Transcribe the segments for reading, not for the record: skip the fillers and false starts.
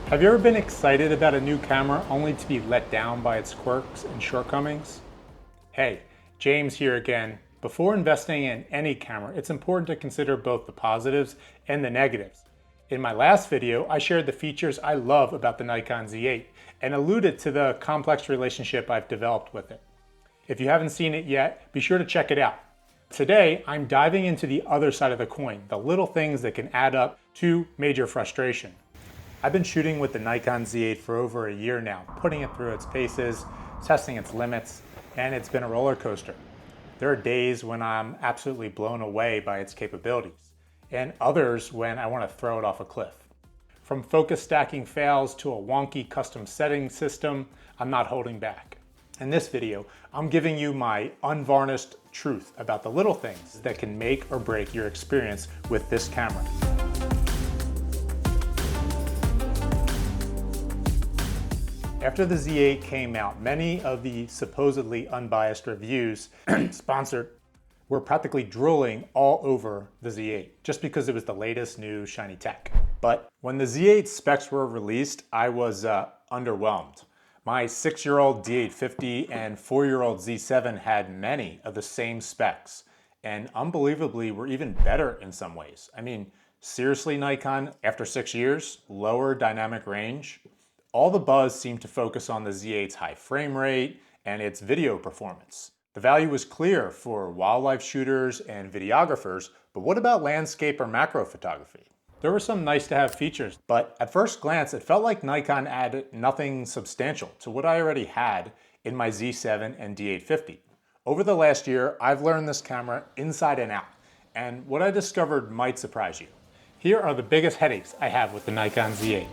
Have you ever been excited about a new camera only to be let down by its quirks and shortcomings? Hey, James here again. Before investing in any camera, it's important to consider both the positives and the negatives. In my last video, I shared the features I love about the Nikon Z8 and alluded to the complex relationship I've developed with it. If you haven't seen it yet, be sure to check it out. Today, I'm diving into the other side of the coin, the little things that can add up to major frustration. I've been shooting with the Nikon Z8 for over a year now, putting it through its paces, testing its limits, and it's been a roller coaster. There are days when I'm absolutely blown away by its capabilities, and others when I want to throw it off a cliff. From focus stacking fails to a wonky custom setting system, I'm not holding back. In this video, I'm giving you my unvarnished truth about the little things that can make or break your experience with this camera. After the Z8 came out, many of the supposedly unbiased reviews sponsored were practically drooling all over the Z8 just because it was the latest new shiny tech. But when the Z8 specs were released, I was underwhelmed. My 6-year-old D850 and 4-year-old Z7 had many of the same specs and unbelievably were even better in some ways. I mean, seriously, Nikon, after 6 years, lower dynamic range? All the buzz seemed to focus on the Z8's high frame rate and its video performance. The value was clear for wildlife shooters and videographers, but what about landscape or macro photography? There were some nice to have features, but at first glance, it felt like Nikon added nothing substantial to what I already had in my Z7 and D850. Over the last year, I've learned this camera inside and out, and what I discovered might surprise you. Here are the biggest headaches I have with the Nikon Z8.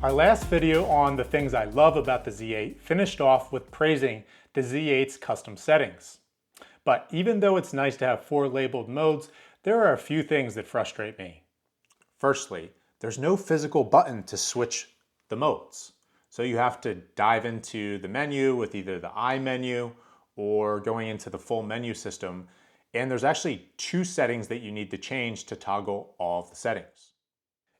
Our last video on the things I love about the Z8 finished off with praising the Z8's custom settings. But even though it's nice to have 4 labeled modes, there are a few things that frustrate me. Firstly, there's no physical button to switch the modes. So you have to dive into the menu with either the I menu or going into the full menu system. And there's actually 2 settings that you need to change to toggle all of the settings.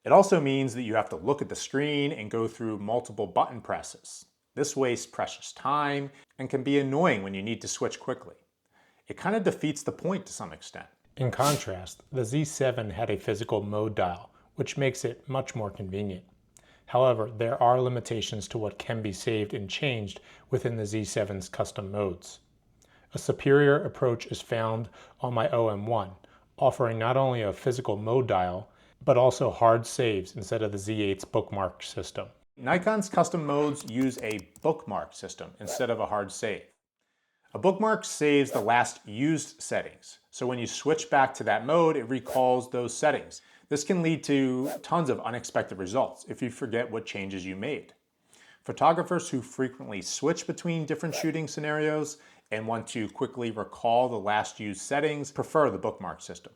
It also means that you have to look at the screen and go through multiple button presses. This wastes precious time and can be annoying when you need to switch quickly. It kind of defeats the point to some extent. In contrast, the Z7 had a physical mode dial, which makes it much more convenient. However, there are limitations to what can be saved and changed within the Z7's custom modes. A superior approach is found on my OM1, offering not only a physical mode dial, but also hard saves instead of the Z8's bookmark system. Nikon's custom modes use a bookmark system instead of a hard save. A bookmark saves the last used settings, so when you switch back to that mode, it recalls those settings. This can lead to tons of unexpected results if you forget what changes you made. Photographers who frequently switch between different shooting scenarios and want to quickly recall the last used settings prefer the bookmark system.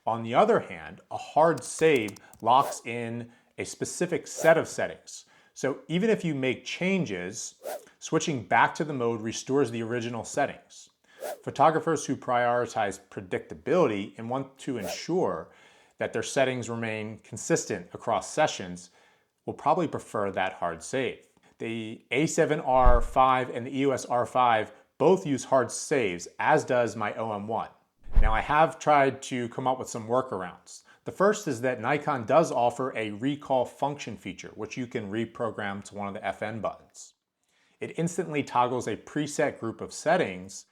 On the other hand, a hard save locks in a specific set of settings. So even if you make changes, switching back to the mode restores the original settings. Photographers who prioritize predictability and want to ensure that their settings remain consistent across sessions will probably prefer that hard save. The A7R5 and the EOS R5 both use hard saves, as does my OM1. Now, I have tried to come up with some workarounds. The first is that Nikon does offer a recall function feature, which you can reprogram to one of the FN buttons. It instantly toggles a preset group of settings,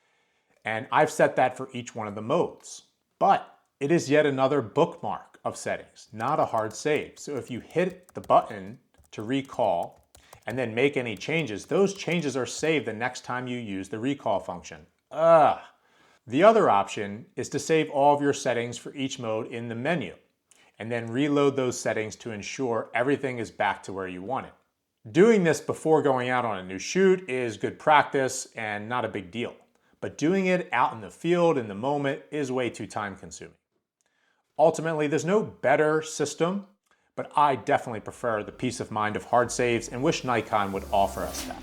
and I've set that for each one of the modes. But it is yet another bookmark of settings, not a hard save. So if you hit the button to recall and then make any changes, those changes are saved the next time you use the recall function. The other option is to save all of your settings for each mode in the menu, and then reload those settings to ensure everything is back to where you want it. Doing this before going out on a new shoot is good practice and not a big deal, but doing it out in the field in the moment is way too time consuming. Ultimately, there's no better system, but I definitely prefer the peace of mind of hard saves and wish Nikon would offer us that.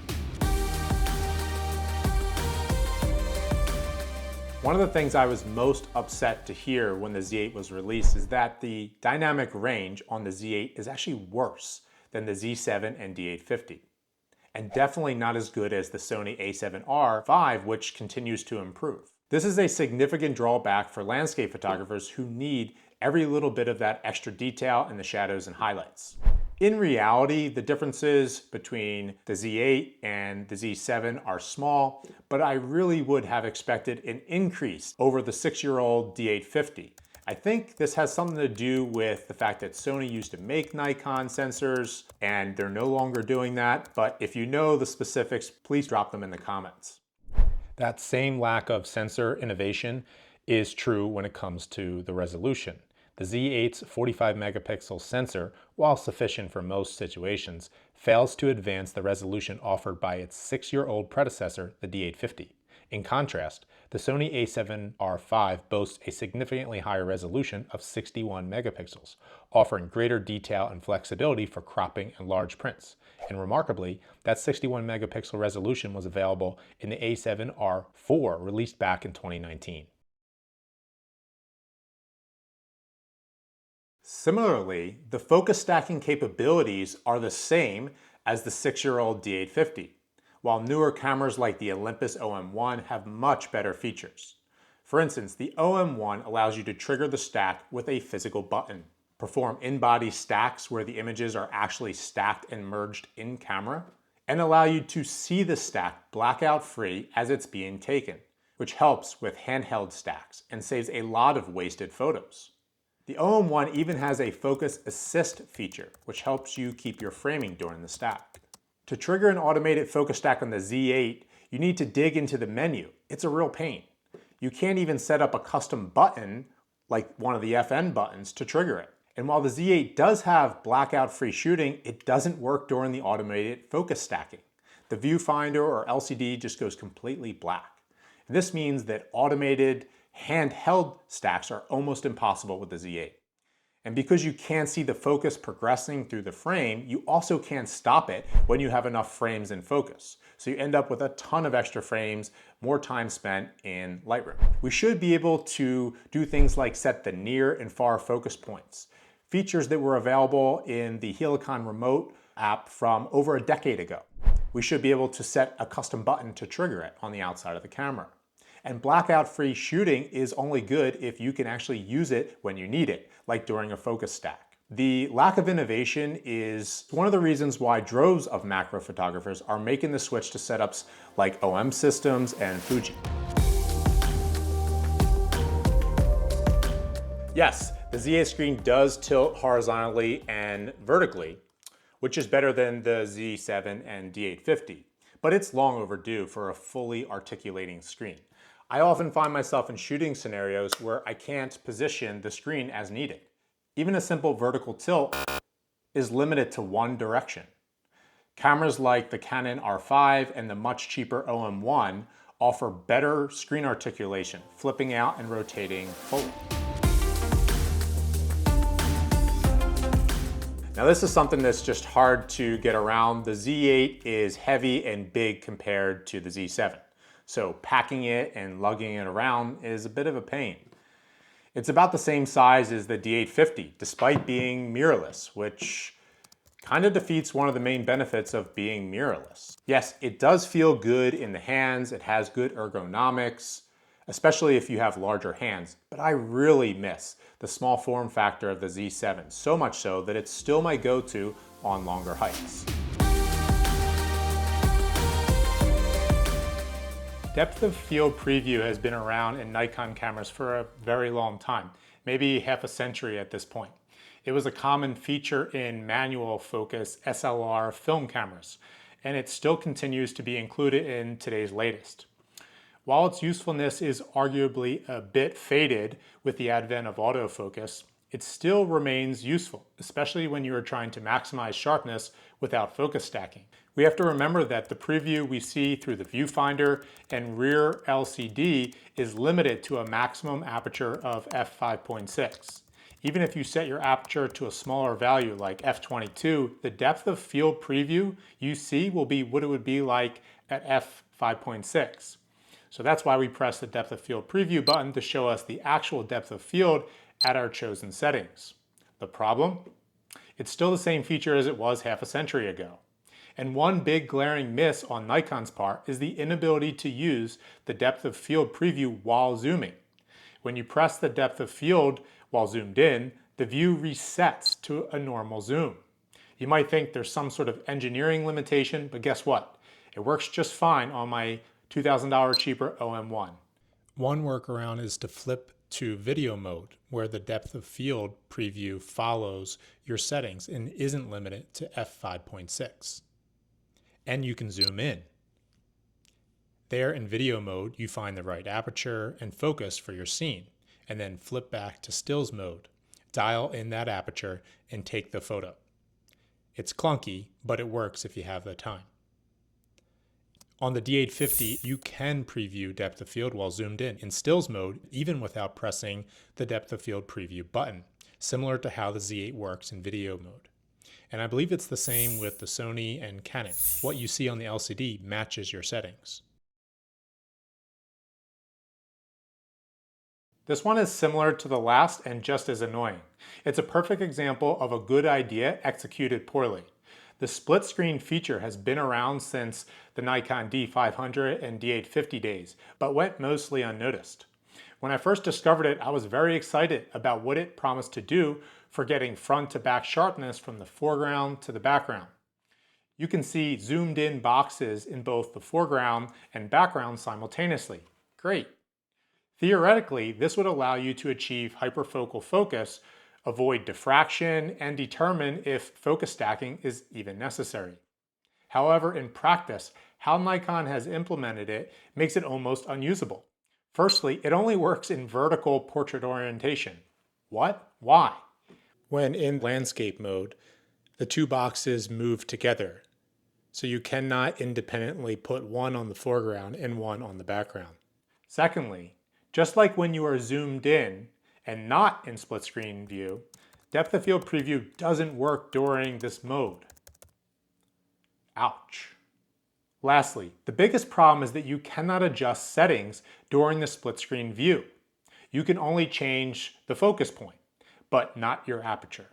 One of the things I was most upset to hear when the Z8 was released is that the dynamic range on the Z8 is actually worse than the Z7 and D850, and definitely not as good as the Sony a7R V, which continues to improve. This is a significant drawback for landscape photographers who need every little bit of that extra detail in the shadows and highlights. In reality, the differences between the Z8 and the Z7 are small, but I really would have expected an increase over the 6-year-old D850. I think this has something to do with the fact that Sony used to make Nikon sensors and they're no longer doing that, but if you know the specifics, please drop them in the comments. That same lack of sensor innovation is true when it comes to the resolution. The Z8's 45 megapixel sensor, while sufficient for most situations, fails to advance the resolution offered by its 6-year-old predecessor, the D850. In contrast, the Sony a7R V boasts a significantly higher resolution of 61 megapixels, offering greater detail and flexibility for cropping and large prints. And remarkably, that 61 megapixel resolution was available in the a7R IV released back in 2019. Similarly, the focus stacking capabilities are the same as the 6-year-old D850, while newer cameras like the Olympus OM1 have much better features. For instance, the OM1 allows you to trigger the stack with a physical button, perform in-body stacks where the images are actually stacked and merged in camera, and allow you to see the stack blackout free as it's being taken, which helps with handheld stacks and saves a lot of wasted photos. The OM1 even has a focus assist feature, which helps you keep your framing during the stack. To trigger an automated focus stack on the Z8, you need to dig into the menu. It's a real pain. You can't even set up a custom button, like one of the FN buttons, to trigger it. And while the Z8 does have blackout-free shooting, it doesn't work during the automated focus stacking. The viewfinder or LCD just goes completely black. And this means that automated handheld stacks are almost impossible with the Z8. And because you can't see the focus progressing through the frame, you also can't stop it when you have enough frames in focus. So you end up with a ton of extra frames, more time spent in Lightroom. We should be able to do things like set the near and far focus points, features that were available in the Helicon Remote app from over a decade ago. We should be able to set a custom button to trigger it on the outside of the camera. And blackout-free shooting is only good if you can actually use it when you need it, like during a focus stack. The lack of innovation is one of the reasons why droves of macro photographers are making the switch to setups like OM Systems and Fuji. Yes, the Z8 screen does tilt horizontally and vertically, which is better than the Z7 and D850, but it's long overdue for a fully articulating screen. I often find myself in shooting scenarios where I can't position the screen as needed. Even a simple vertical tilt is limited to one direction. Cameras like the Canon R5 and the much cheaper OM1 offer better screen articulation, flipping out and rotating forward. Now this is something that's just hard to get around. The Z8 is heavy and big compared to the Z7. So packing it and lugging it around is a bit of a pain. It's about the same size as the D850, despite being mirrorless, which kind of defeats one of the main benefits of being mirrorless. Yes, it does feel good in the hands, it has good ergonomics, especially if you have larger hands, but I really miss the small form factor of the Z7, so much so that it's still my go-to on longer hikes. Depth of field preview has been around in Nikon cameras for a very long time, maybe half a century at this point. It was a common feature in manual focus SLR film cameras, and it still continues to be included in today's latest. While its usefulness is arguably a bit faded with the advent of autofocus, it still remains useful, especially when you are trying to maximize sharpness without focus stacking. We have to remember that the preview we see through the viewfinder and rear LCD is limited to a maximum aperture of f5.6. Even if you set your aperture to a smaller value like f22, the depth of field preview you see will be what it would be like at f5.6. So that's why we press the depth of field preview button to show us the actual depth of field at our chosen settings. The problem? It's still the same feature as it was half a century ago. And one big glaring miss on Nikon's part is the inability to use the depth of field preview while zooming. When you press the depth of field while zoomed in, the view resets to a normal zoom. You might think there's some sort of engineering limitation, but guess what? It works just fine on my $2,000 cheaper OM1. One workaround is to flip to video mode, where the depth of field preview follows your settings and isn't limited to f5.6. And you can zoom in. There in video mode, you find the right aperture and focus for your scene, and then flip back to stills mode. Dial in that aperture and take the photo. It's clunky, but it works if you have the time. On the D850, you can preview depth of field while zoomed in stills mode, even without pressing the depth of field preview button, similar to how the Z8 works in video mode. And I believe it's the same with the Sony and Canon. What you see on the LCD matches your settings. This one is similar to the last and just as annoying. It's a perfect example of a good idea executed poorly. The split screen feature has been around since the Nikon D500 and D850 days, but went mostly unnoticed. When I first discovered it, I was very excited about what it promised to do for getting front to back sharpness from the foreground to the background. You can see zoomed in boxes in both the foreground and background simultaneously. Great. Theoretically, this would allow you to achieve hyperfocal focus, avoid diffraction, and determine if focus stacking is even necessary. However, in practice, how Nikon has implemented it makes it almost unusable. Firstly, it only works in vertical portrait orientation. What? Why? When in landscape mode, the two boxes move together, so you cannot independently put one on the foreground and one on the background. Secondly, just like when you are zoomed in and not in split screen view, depth of field preview doesn't work during this mode. Ouch. Lastly, the biggest problem is that you cannot adjust settings during the split screen view. You can only change the focus point, but not your aperture.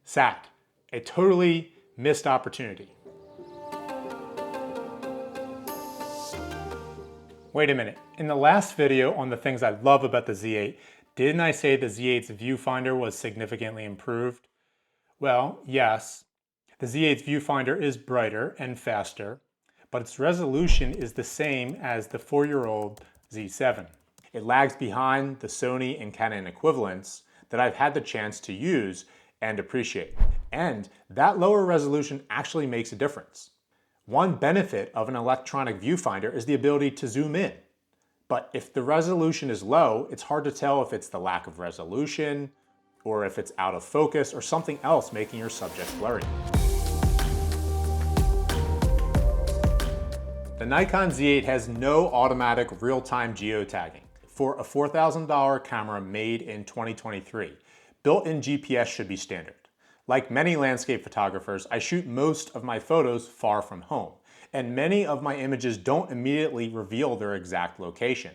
Sad. A totally missed opportunity. Wait a minute, in the last video on the things I love about the Z8, didn't I say the Z8's viewfinder was significantly improved? Well, yes, the Z8's viewfinder is brighter and faster, but its resolution is the same as the 4-year-old Z7. It lags behind the Sony and Canon equivalents that I've had the chance to use and appreciate. And that lower resolution actually makes a difference. One benefit of an electronic viewfinder is the ability to zoom in. But if the resolution is low, it's hard to tell if it's the lack of resolution, or if it's out of focus, or something else making your subject blurry. The Nikon Z8 has no automatic real-time geotagging. For a $4,000 camera made in 2023, built-in GPS should be standard. Like many landscape photographers, I shoot most of my photos far from home, and many of my images don't immediately reveal their exact location.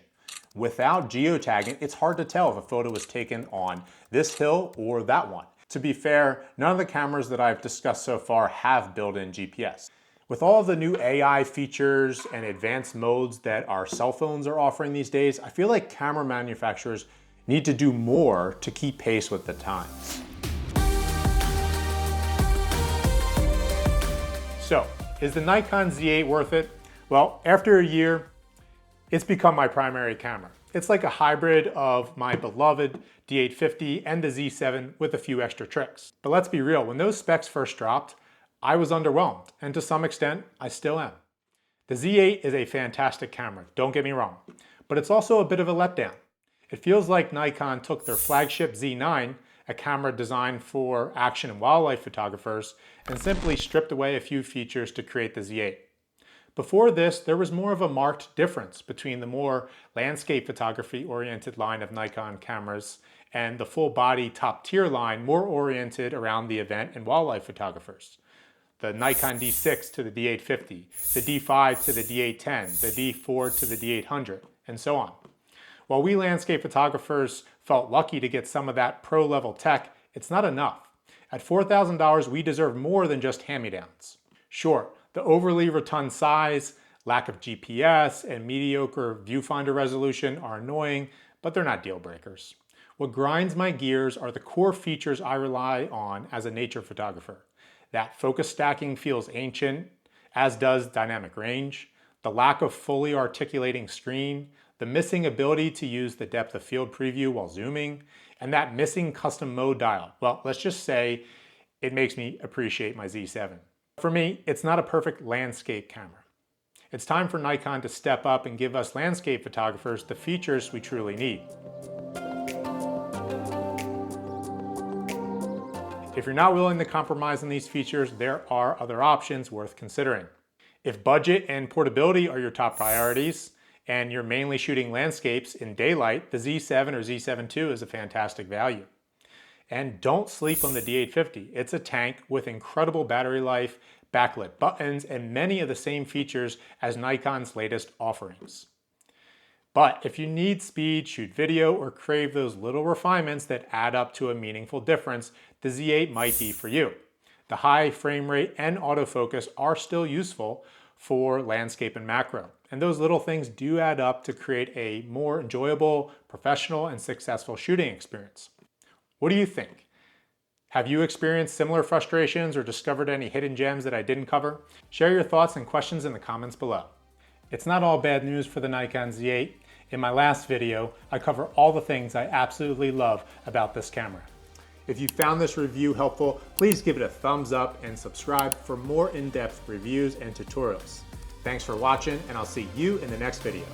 Without geotagging, it's hard to tell if a photo was taken on this hill or that one. To be fair, none of the cameras that I've discussed so far have built-in GPS. With all of the new AI features and advanced modes that our cell phones are offering these days, I feel like camera manufacturers need to do more to keep pace with the times. So, is the Nikon Z8 worth it? Well, after a year, it's become my primary camera. It's like a hybrid of my beloved D850 and the Z7 with a few extra tricks. But let's be real, when those specs first dropped, I was underwhelmed, and to some extent, I still am. The Z8 is a fantastic camera, don't get me wrong, but it's also a bit of a letdown. It feels like Nikon took their flagship Z9, a camera designed for action and wildlife photographers, and simply stripped away a few features to create the Z8. Before this, there was more of a marked difference between the more landscape photography-oriented line of Nikon cameras and the full-body top-tier line more oriented around the event and wildlife photographers. the Nikon D6 to the D850, the D5 to the D810, the D4 to the D800, and so on. While we landscape photographers felt lucky to get some of that pro-level tech, it's not enough. At $4,000, we deserve more than just hand-me-downs. Sure, the overly rotund size, lack of GPS, and mediocre viewfinder resolution are annoying, but they're not deal breakers. What grinds my gears are the core features I rely on as a nature photographer. That focus stacking feels ancient, as does dynamic range, the lack of fully articulating screen, the missing ability to use the depth of field preview while zooming, and that missing custom mode dial. Well, let's just say it makes me appreciate my Z7. For me, it's not a perfect landscape camera. It's time for Nikon to step up and give us landscape photographers the features we truly need. If you're not willing to compromise on these features, there are other options worth considering. If budget and portability are your top priorities, and you're mainly shooting landscapes in daylight, the Z7 or Z7 II is a fantastic value. And don't sleep on the D850. It's a tank with incredible battery life, backlit buttons, and many of the same features as Nikon's latest offerings. But if you need speed, shoot video, or crave those little refinements that add up to a meaningful difference, the Z8 might be for you. The high frame rate and autofocus are still useful for landscape and macro, and those little things do add up to create a more enjoyable, professional, and successful shooting experience. What do you think? Have you experienced similar frustrations or discovered any hidden gems that I didn't cover? Share your thoughts and questions in the comments below. It's not all bad news for the Nikon Z8. In my last video, I cover all the things I absolutely love about this camera. If you found this review helpful, please give it a thumbs up and subscribe for more in-depth reviews and tutorials. Thanks for watching, and I'll see you in the next video.